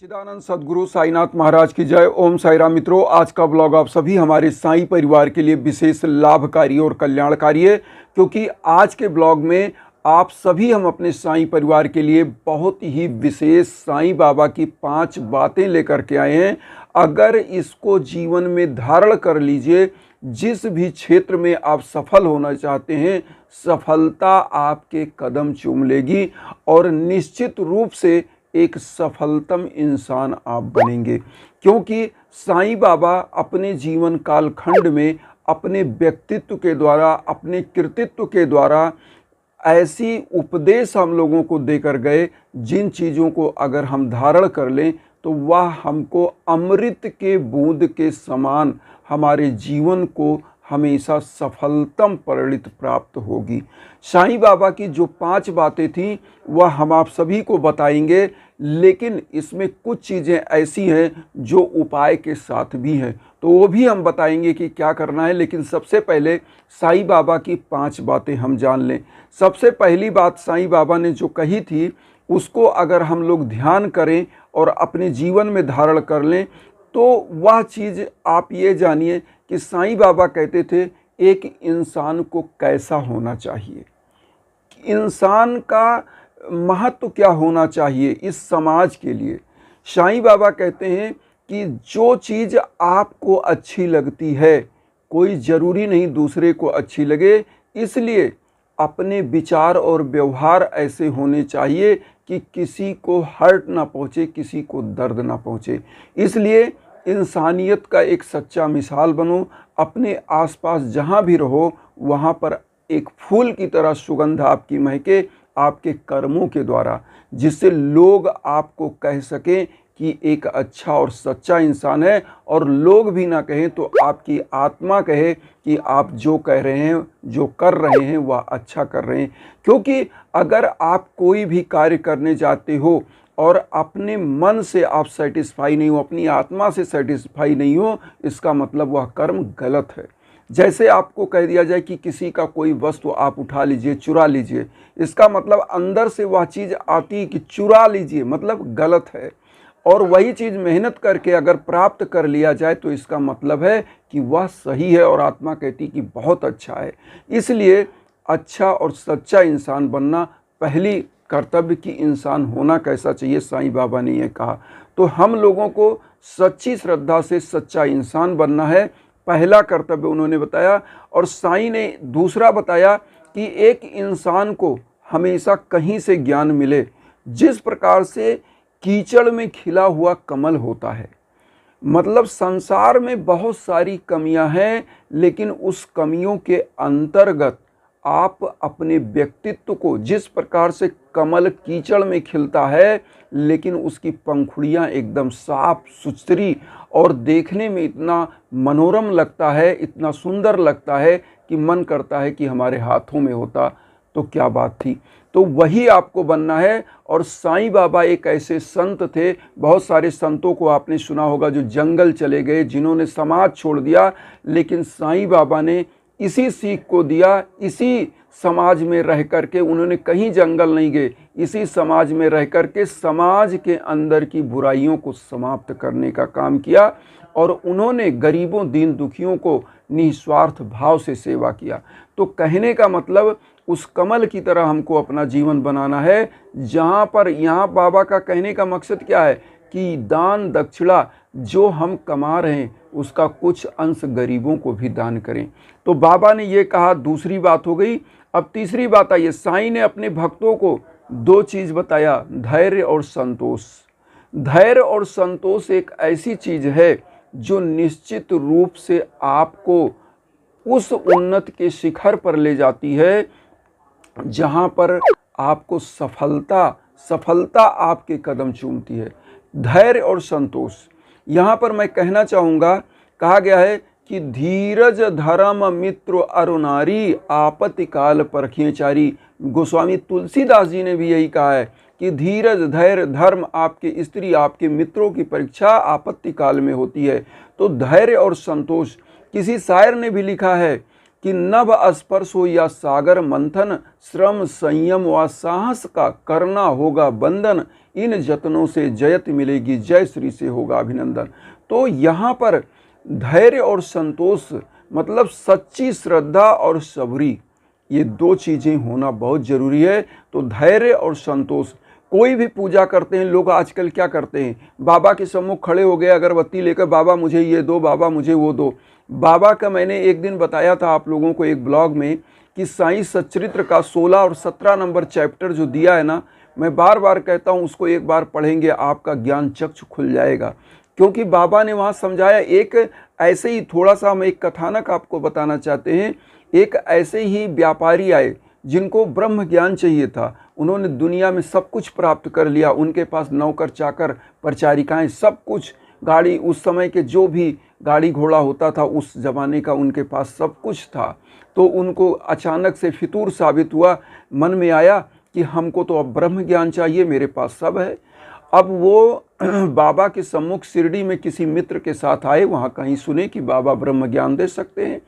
सच्चिदानंद सद्गुरु साईनाथ महाराज की जय। ओम साई राम। मित्रों, आज का ब्लॉग आप सभी हमारे साईं परिवार के लिए विशेष लाभकारी और कल्याणकारी है, क्योंकि आज के ब्लॉग में आप सभी हम अपने साईं परिवार के लिए बहुत ही विशेष साईं बाबा की 5 बातें लेकर के आए हैं। अगर इसको जीवन में धारण कर लीजिए, जिस भी क्षेत्र में आप सफल होना चाहते हैं, सफलता आपके कदम चूम लेगी और निश्चित रूप से एक सफलतम इंसान आप बनेंगे। क्योंकि साईं बाबा अपने जीवन कालखंड में अपने व्यक्तित्व के द्वारा, अपने कृतित्व के द्वारा ऐसी उपदेश हम लोगों को देकर गए, जिन चीज़ों को अगर हम धारण कर लें तो वह हमको अमृत के बूंद के समान हमारे जीवन को हमेशा सफलतम परिणति प्राप्त होगी। साईं बाबा की जो 5 बातें थीं वह हम आप सभी को बताएंगे, लेकिन इसमें कुछ चीज़ें ऐसी हैं जो उपाय के साथ भी हैं, तो वो भी हम बताएंगे कि क्या करना है। लेकिन सबसे पहले साईं बाबा की 5 बातें हम जान लें। सबसे पहली बात साईं बाबा ने जो कही थी, उसको अगर हम लोग ध्यान करें और अपने जीवन में धारण कर लें तो वह चीज़ आप ये जानिए कि साईं बाबा कहते थे एक इंसान को कैसा होना चाहिए, इंसान का महत्व क्या होना चाहिए इस समाज के लिए। साईं बाबा कहते हैं कि जो चीज़ आपको अच्छी लगती है, कोई ज़रूरी नहीं दूसरे को अच्छी लगे, इसलिए अपने विचार और व्यवहार ऐसे होने चाहिए कि किसी को हर्ट ना पहुँचे, किसी को दर्द ना पहुँचे। इसलिए इंसानियत का एक सच्चा मिसाल बनो। अपने आसपास जहाँ भी रहो वहाँ पर एक फूल की तरह सुगंध आपकी महके, आपके कर्मों के द्वारा, जिससे लोग आपको कह सकें कि एक अच्छा और सच्चा इंसान है, और लोग भी ना कहें तो आपकी आत्मा कहे कि आप जो कह रहे हैं, जो कर रहे हैं वह अच्छा कर रहे हैं। क्योंकि अगर आप कोई भी कार्य करने जाते हो और अपने मन से आप सेटिस्फाई नहीं हो, अपनी आत्मा से सेटिस्फाई नहीं हो, इसका मतलब वह कर्म गलत है। जैसे आपको कह दिया जाए कि किसी का कोई वस्तु आप उठा लीजिए, चुरा लीजिए, इसका मतलब अंदर से वह चीज़ आती है कि चुरा लीजिए, मतलब गलत है। और वही चीज़ मेहनत करके अगर प्राप्त कर लिया जाए तो इसका मतलब है कि वह सही है, और आत्मा कहती कि बहुत अच्छा है। इसलिए अच्छा और सच्चा इंसान बनना पहली कर्तव्य की इंसान होना कैसा चाहिए, साईं बाबा ने यह कहा। तो हम लोगों को सच्ची श्रद्धा से सच्चा इंसान बनना है, पहला कर्तव्य उन्होंने बताया। और साईं ने दूसरा बताया कि एक इंसान को हमेशा कहीं से ज्ञान मिले, जिस प्रकार से कीचड़ में खिला हुआ कमल होता है। मतलब संसार में बहुत सारी कमियां हैं, लेकिन उस कमियों के अंतर्गत आप अपने व्यक्तित्व को, जिस प्रकार से कमल कीचड़ में खिलता है लेकिन उसकी पंखुड़ियाँ एकदम साफ सुथरी और देखने में इतना मनोरम लगता है, इतना सुंदर लगता है कि मन करता है कि हमारे हाथों में होता तो क्या बात थी। तो वही आपको बनना है। और साईं बाबा एक ऐसे संत थे, बहुत सारे संतों को आपने सुना होगा जो जंगल चले गए, जिन्होंने समाज छोड़ दिया, लेकिन साईं बाबा ने इसी सीख को दिया। इसी समाज में रह कर के उन्होंने कहीं जंगल नहीं गए, इसी समाज में रह कर के समाज के अंदर की बुराइयों को समाप्त करने का काम किया, और उन्होंने गरीबों, दीन दुखियों को निस्वार्थ भाव से सेवा किया। तो कहने का मतलब उस कमल की तरह हमको अपना जीवन बनाना है, जहाँ पर, यहाँ बाबा का कहने का मकसद क्या है कि दान दक्षिणा जो हम कमा रहे हैं उसका कुछ अंश गरीबों को भी दान करें। तो बाबा ने ये कहा, दूसरी बात हो गई। अब तीसरी बात आई, साईं ने अपने भक्तों को 2 चीज़ बताया, धैर्य और संतोष। धैर्य और संतोष एक ऐसी चीज़ है जो निश्चित रूप से आपको उस उन्नति के शिखर पर ले जाती है जहाँ पर आपको सफलता आपके कदम चूमती है। धैर्य और संतोष, यहाँ पर मैं कहना चाहूँगा, कहा गया है कि धीरज धर्म मित्र अरुनारी, आपत्ति काल परखिए चारी। गोस्वामी तुलसीदास जी ने भी यही कहा है कि धीरज, धैर्य, धर्म आपके स्त्री, आपके मित्रों की परीक्षा आपत्ति काल में होती है। तो धैर्य और संतोष, किसी शायर ने भी लिखा है कि नभ स्पर्श हो या सागर मंथन, श्रम संयम व साहस का करना होगा बंधन, इन जतनों से जयत मिलेगी, जय श्री से होगा अभिनंदन। तो यहाँ पर धैर्य और संतोष मतलब सच्ची श्रद्धा और सबरी, ये दो चीज़ें होना बहुत ज़रूरी है। तो धैर्य और संतोष, कोई भी पूजा करते हैं लोग आजकल क्या करते हैं, बाबा के सम्मुख खड़े हो गए अगरबत्ती लेकर, बाबा मुझे ये दो, बाबा मुझे वो दो। बाबा का मैंने एक दिन बताया था आप लोगों को एक ब्लॉग में कि साईं सच्चरित्र का 16 और 17 नंबर चैप्टर जो दिया है ना, मैं बार बार कहता हूँ उसको एक बार पढ़ेंगे आपका ज्ञान चक्षु खुल जाएगा। क्योंकि बाबा ने वहाँ समझाया, एक ऐसे ही थोड़ा सा हम एक कथानक आपको बताना चाहते हैं। एक ऐसे ही व्यापारी आए जिनको ब्रह्म ज्ञान चाहिए था, उन्होंने दुनिया में सब कुछ प्राप्त कर लिया, उनके पास नौकर चाकर परिचारिकाएं सब कुछ, गाड़ी उस समय के जो भी गाड़ी घोड़ा होता था उस ज़माने का उनके पास सब कुछ था। तो उनको अचानक से फितूर साबित हुआ, मन में आया कि हमको तो अब ब्रह्म ज्ञान चाहिए, मेरे पास सब है। अब वो बाबा के सम्मुख शिरडी में किसी मित्र के साथ आए, वहाँ कहीं सुने कि बाबा ब्रह्म ज्ञान दे सकते हैं।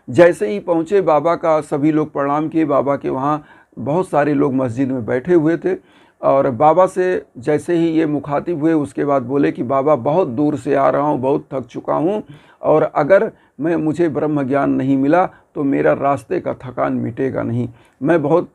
जैसे ही पहुँचे बाबा का सभी लोग प्रणाम किए, बाबा के वहाँ बहुत सारे लोग मस्जिद में बैठे हुए थे और बाबा से जैसे ही ये मुखातिब हुए उसके बाद बोले कि बाबा बहुत दूर से आ रहा हूँ, बहुत थक चुका हूँ और अगर मुझे ब्रह्म ज्ञान नहीं मिला तो मेरा रास्ते का थकान मिटेगा नहीं, मैं बहुत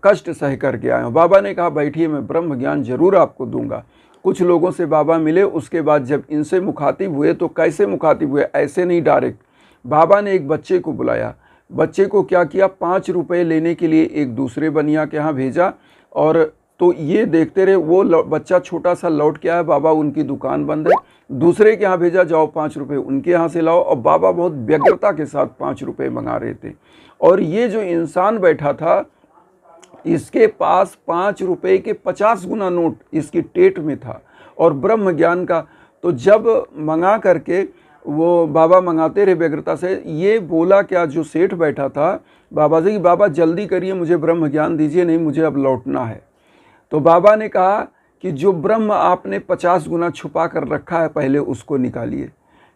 कष्ट सह करके आया हूँ। बाबा ने कहा बैठिए, मैं ब्रह्म ज्ञान जरूर आपको दूंगा। कुछ लोगों से बाबा मिले, उसके बाद जब इनसे मुखातिब हुए तो कैसे मुखातिब हुए, ऐसे नहीं डायरेक्ट। बाबा ने एक बच्चे को बुलाया, बच्चे को क्या किया, 5 रुपये लेने के लिए एक दूसरे बनिया के यहाँ भेजा और तो ये देखते रहे, वो बच्चा छोटा सा लौट के आया, बाबा उनकी दुकान बंद है, दूसरे के यहाँ भेजा, जाओ 5 रुपये उनके यहाँ से लाओ। और बाबा बहुत व्यग्रता के साथ 5 रुपये मंगा रहे थे और ये जो इंसान बैठा था इसके पास 5 रुपये के 50 गुना नोट इसकी टेट में था और ब्रह्म ज्ञान का। तो जब मंगा करके वो बाबा मंगाते रहे व्यग्रता से, ये बोला क्या जो सेठ बैठा था बाबा से कि बाबा जल्दी करिए, मुझे ब्रह्म ज्ञान दीजिए, नहीं मुझे अब लौटना है। तो बाबा ने कहा कि जो ब्रह्म आपने 50 गुना छुपा कर रखा है पहले उसको निकालिए।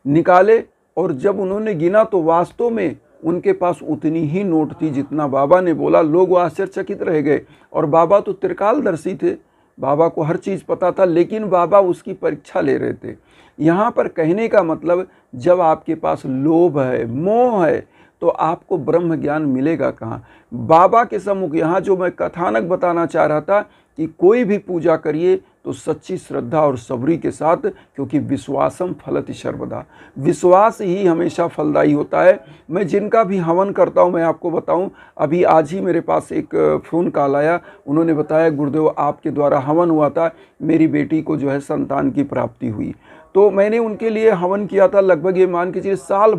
निकाले और जब उन्होंने गिना तो वास्तव में उनके पास उतनी ही नोट थी जितना बाबा ने बोला। लोग आश्चर्यचकित रह गए और बाबा तो त्रिकालदर्शी थे, बाबा को हर चीज़ पता था, लेकिन बाबा उसकी परीक्षा ले रहे थे। यहाँ पर कहने का मतलब, जब आपके पास लोभ है, मोह है, तो आपको ब्रह्म ज्ञान मिलेगा कहाँ। बाबा के सम्मुख यहाँ जो मैं कथानक बताना चाह रहा था कि कोई भी पूजा करिए तो सच्ची श्रद्धा और सबरी के साथ, क्योंकि विश्वासम फलति सर्वदा, विश्वास ही हमेशा फलदायी होता है। मैं जिनका भी हवन करता हूँ, मैं आपको बताऊँ, अभी आज ही मेरे पास एक फ़ोन कॉल आया, उन्होंने बताया गुरुदेव आपके द्वारा हवन हुआ था, मेरी बेटी को जो है संतान की प्राप्ति हुई। तो मैंने उनके लिए हवन किया था, लगभग ये मान के चलिए साल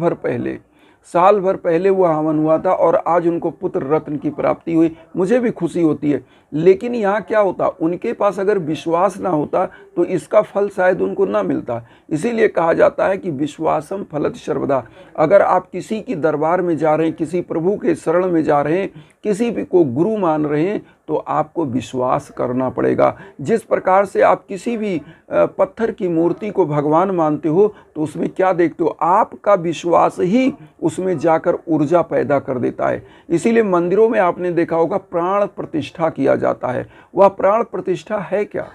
भर पहले वो हवन हुआ था और आज उनको पुत्र रत्न की प्राप्ति हुई। मुझे भी खुशी होती है, लेकिन यहाँ क्या होता, उनके पास अगर विश्वास ना होता तो इसका फल शायद उनको ना मिलता। इसीलिए कहा जाता है कि विश्वासम फलति सर्वदा। अगर आप किसी की दरबार में जा रहे हैं, किसी प्रभु के शरण में जा रहे हैं, किसी भी को गुरु मान रहे हैं, तो आपको विश्वास करना पड़ेगा। जिस प्रकार से आप किसी भी पत्थर की मूर्ति को भगवान मानते हो तो उसमें क्या देखते हो, आपका विश्वास ही उसमें जाकर ऊर्जा पैदा कर देता है। इसीलिए मंदिरों में आपने देखा होगा प्राण प्रतिष्ठा किया जाता है। वह प्राण प्रतिष्ठा है क्या?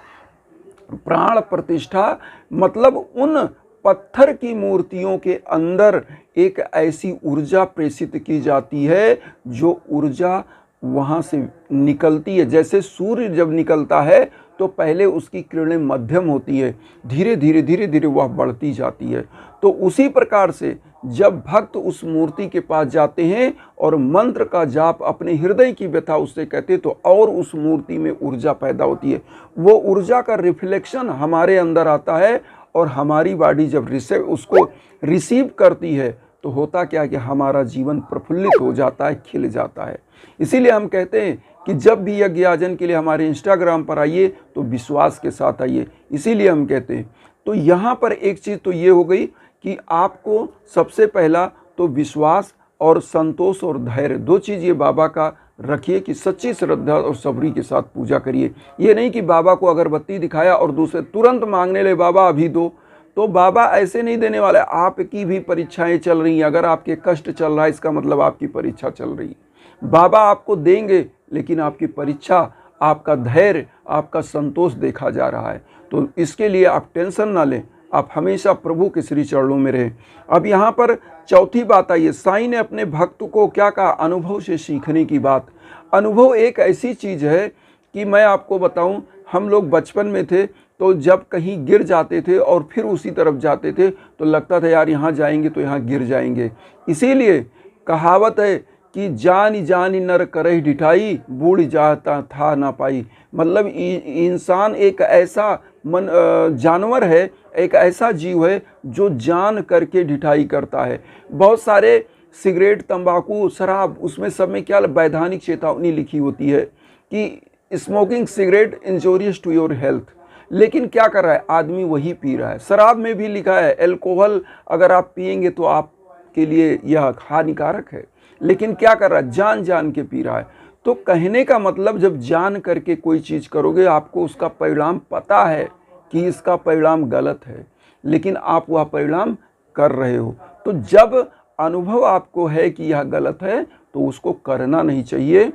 प्राण प्रतिष्ठा मतलब उन पत्थर की मूर्तियों के अंदर एक ऐसी ऊर्जा प्रेषित की जाती है जो ऊर्जा वहाँ से निकलती है। जैसे सूर्य जब निकलता है तो पहले उसकी किरणें मध्यम होती है, धीरे धीरे वह बढ़ती जाती है। तो उसी प्रकार से जब भक्त उस मूर्ति के पास जाते हैं और मंत्र का जाप अपने हृदय की व्यथा उससे कहते तो और उस मूर्ति में ऊर्जा पैदा होती है। वो ऊर्जा का रिफ्लेक्शन हमारे अंदर आता है और हमारी बॉडी जब उसको रिसीव करती है तो होता क्या कि हमारा जीवन प्रफुल्लित हो जाता है, खिल जाता है। इसीलिए हम कहते हैं कि जब भी यज्ञ आयोजन के लिए हमारे इंस्टाग्राम पर आइए तो विश्वास के साथ आइए, इसीलिए हम कहते हैं। तो यहाँ पर एक चीज़ तो ये हो गई कि आपको सबसे पहला तो विश्वास और संतोष और धैर्य, दो चीज़ ये बाबा का रखिए कि सच्ची श्रद्धा और सबरी के साथ पूजा करिए। ये नहीं कि बाबा को अगरबत्ती दिखाया और दूसरे तुरंत मांगने ले बाबा अभी दो, तो बाबा ऐसे नहीं देने वाले। आपकी भी परीक्षाएं चल रही हैं, अगर आपके कष्ट चल रहा है इसका मतलब आपकी परीक्षा चल रही है। बाबा आपको देंगे, लेकिन आपकी परीक्षा, आपका धैर्य, आपका संतोष देखा जा रहा है। तो इसके लिए आप टेंशन ना लें, आप हमेशा प्रभु के श्री चरणों में रहें। अब यहाँ पर चौथी बात आई है, साईं ने अपने भक्त को क्या कहा? अनुभव से सीखने की बात। अनुभव एक ऐसी चीज़ है कि मैं आपको बताऊं, हम लोग बचपन में थे तो जब कहीं गिर जाते थे और फिर उसी तरफ जाते थे तो लगता था यार यहाँ जाएंगे तो यहाँ गिर जाएंगे। इसीलिए कहावत है कि जानी जानी नर करहि ढिठाई, बूढ़ जाता था ना पाई। मतलब इंसान एक ऐसा जानवर है, एक ऐसा जीव है जो जान करके ढिठाई करता है। बहुत सारे सिगरेट, तंबाकू, शराब, उसमें सब में क्या वैधानिक चेतावनी लिखी होती है कि smoking cigarette injurious to your health, लेकिन क्या कर रहा है आदमी? वही पी रहा है। शराब में भी लिखा है एल्कोहल अगर आप पिएंगे तो आपके लिए यह हानिकारक है, लेकिन क्या कर रहा है? जान जान के पी रहा है। तो कहने का मतलब, जब जान करके कोई चीज़ करोगे, आपको उसका परिणाम पता है कि इसका परिणाम गलत है, लेकिन आप वह परिणाम कर रहे हो। तो जब अनुभव आपको है कि यह गलत है तो उसको करना नहीं चाहिए।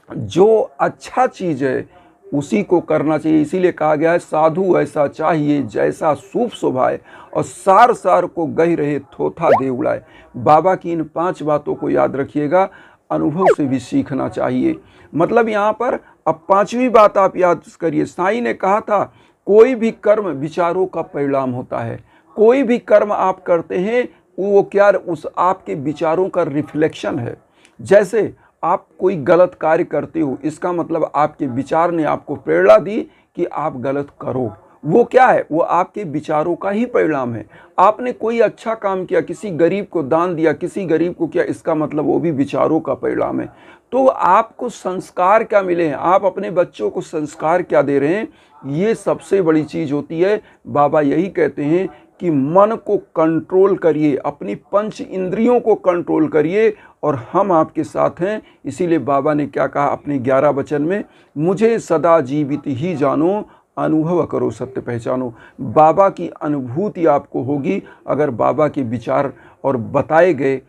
जो अच्छा चीज़ है उसी को करना चाहिए। इसीलिए कहा गया है, साधु ऐसा चाहिए जैसा सूप शोभाए, और सार सार को गह रहे थोथा दे उड़ाए। बाबा की इन 5 बातों को याद रखिएगा, अनुभव से भी सीखना चाहिए। मतलब यहाँ पर अब 5वीं बात आप याद करिए, साईं ने कहा था कोई भी कर्म विचारों का परिणाम होता है। कोई भी कर्म आप करते हैं वो क्या? उस आपके विचारों का रिफ्लेक्शन है। जैसे आप कोई गलत कार्य करते हो, इसका मतलब आपके विचार ने आपको प्रेरणा दी कि आप गलत करो। वो क्या है? वो आपके विचारों का ही परिणाम है। आपने कोई अच्छा काम किया, किसी गरीब को दान दिया, किसी गरीब को किया, इसका मतलब वो भी विचारों का परिणाम है। तो आपको संस्कार क्या मिले हैं? आप अपने बच्चों को संस्कार क्या दे रहे हैं? ये सबसे बड़ी चीज़ होती है। बाबा यही कहते हैं कि मन को कंट्रोल करिए, अपनी 5 इंद्रियों को कंट्रोल करिए, और हम आपके साथ हैं। इसीलिए बाबा ने क्या कहा अपने 11 वचन में? मुझे सदा जीवित ही जानो, अनुभव करो सत्य पहचानो। बाबा की अनुभूति आपको होगी अगर बाबा के विचार और बताए गए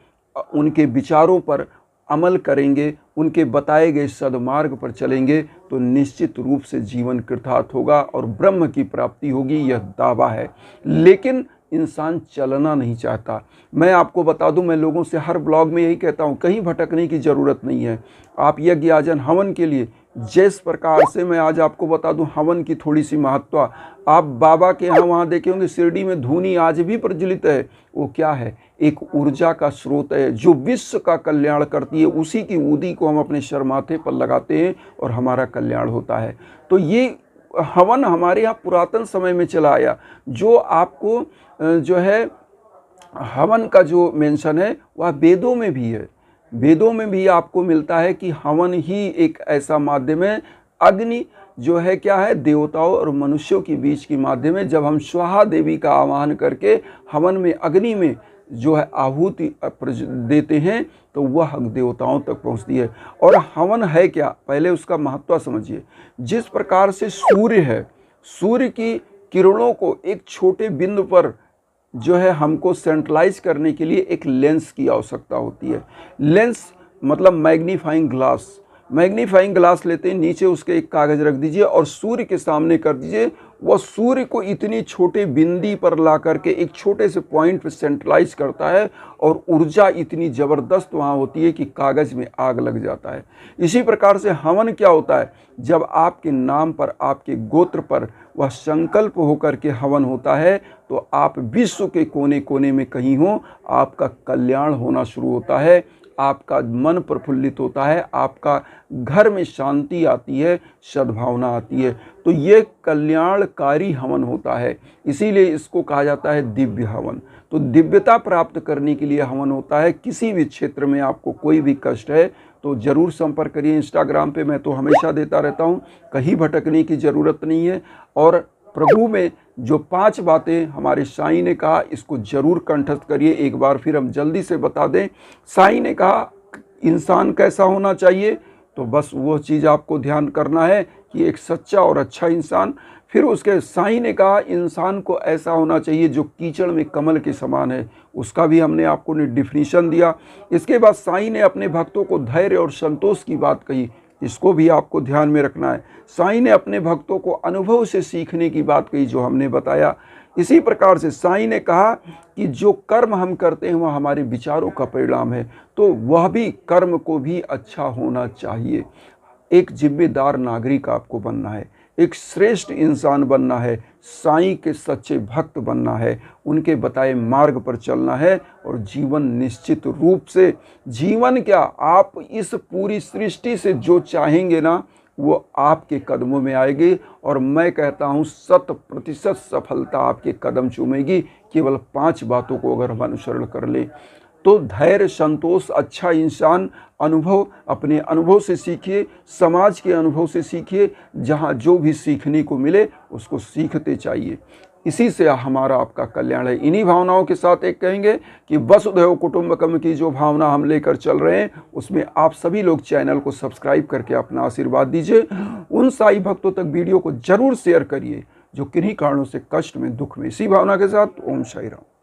उनके विचारों पर अमल करेंगे, उनके बताए गए सद्मार्ग पर चलेंगे, तो निश्चित रूप से जीवन कृतार्थ होगा और ब्रह्म की प्राप्ति होगी। यह दावा है। लेकिन इंसान चलना नहीं चाहता। मैं आपको बता दूं, मैं लोगों से हर ब्लॉग में यही कहता हूं, कहीं भटकने की ज़रूरत नहीं है। आप यज्ञ आजन हवन के लिए जिस प्रकार से, मैं आज आपको बता दूं हवन की थोड़ी सी महत्व, आप बाबा के यहाँ वहाँ देखे होंगे शिरडी में धूनी आज भी प्रज्वलित है। वो क्या है? एक ऊर्जा का स्रोत है जो विश्व का कल्याण करती है। उसी की ऊदी को हम अपने सर माथे पर लगाते हैं और हमारा कल्याण होता है। तो ये हवन हमारे यहाँ पुरातन समय में चला आया। जो आपको जो है हवन का जो मेंशन है वह वेदों में भी है। वेदों में भी आपको मिलता है कि हवन ही एक ऐसा माध्यम है। अग्नि जो है क्या है? देवताओं और मनुष्यों के बीच की माध्यम है। जब हम स्वाहा देवी का आवाहन करके हवन में, अग्नि में जो है आहुति देते हैं तो वह देवताओं तक पहुंचती है। और हवन है क्या? पहले उसका महत्व समझिए। जिस प्रकार से सूर्य है, सूर्य की किरणों को एक छोटे बिंदु पर जो है हमको सेंट्रलाइज करने के लिए एक लेंस की आवश्यकता होती है। लेंस मतलब मैग्नीफाइंग ग्लास। मैग्नीफाइंग ग्लास लेते हैं, नीचे उसके एक कागज़ रख दीजिए और सूर्य के सामने कर दीजिए। वह सूर्य को इतनी छोटे बिंदी पर ला करके एक छोटे से पॉइंट पर सेंट्रलाइज करता है और ऊर्जा इतनी ज़बरदस्त वहाँ होती है कि कागज़ में आग लग जाता है। इसी प्रकार से हवन क्या होता है? जब आपके नाम पर, आपके गोत्र पर वह संकल्प होकर के हवन होता है तो आप विश्व के कोने कोने में कहीं हो, आपका कल्याण होना शुरू होता है, आपका मन प्रफुल्लित होता है, आपका घर में शांति आती है, सद्भावना आती है। तो ये कल्याणकारी हवन होता है। इसीलिए इसको कहा जाता है दिव्य हवन। तो दिव्यता प्राप्त करने के लिए हवन होता है। किसी भी क्षेत्र में आपको कोई भी कष्ट है तो ज़रूर संपर्क करिए। इंस्टाग्राम पे मैं तो हमेशा देता रहता हूँ, कहीं भटकने की ज़रूरत नहीं है। और प्रभु में जो 5 बातें हमारे साईं ने कहा, इसको जरूर कंठस्थ करिए। एक बार फिर हम जल्दी से बता दें, साईं ने कहा इंसान कैसा होना चाहिए? तो बस वो चीज़ आपको ध्यान करना है कि एक सच्चा और अच्छा इंसान। फिर उसके साईं ने कहा इंसान को ऐसा होना चाहिए जो कीचड़ में कमल के समान है, उसका भी हमने आपको डिफिनीशन दिया। इसके बाद साईं ने अपने भक्तों को धैर्य और संतोष की बात कही, इसको भी आपको ध्यान में रखना है। साईं ने अपने भक्तों को अनुभव से सीखने की बात कही, जो हमने बताया। इसी प्रकार से साईं ने कहा कि जो कर्म हम करते हैं वह हमारे विचारों का परिणाम है, तो वह भी कर्म को भी अच्छा होना चाहिए। एक जिम्मेदार नागरिक आपको बनना है, एक श्रेष्ठ इंसान बनना है, साईं के सच्चे भक्त बनना है, उनके बताए मार्ग पर चलना है और जीवन निश्चित रूप से, जीवन क्या, आप इस पूरी सृष्टि से जो चाहेंगे ना वो आपके कदमों में आएगी। और मैं कहता हूँ 100% सफलता आपके कदम चूमेगी, केवल 5 बातों को अगर हम अनुसरण कर ले तो। धैर्य, संतोष, अच्छा इंसान, अनुभव, अपने अनुभव से सीखिए, समाज के अनुभव से सीखिए, जहाँ जो भी सीखने को मिले उसको सीखते चाहिए। इसी से हमारा आपका कल्याण है। इन्हीं भावनाओं के साथ एक कहेंगे कि वसुधैव कुटुंबकम की जो भावना हम लेकर चल रहे हैं उसमें आप सभी लोग चैनल को सब्सक्राइब करके अपना आशीर्वाद दीजिए। उन साईं भक्तों तक वीडियो को जरूर शेयर करिए जो किन्हीं कारणों से कष्ट में, दुख में। इसी भावना के साथ ओम साई राम।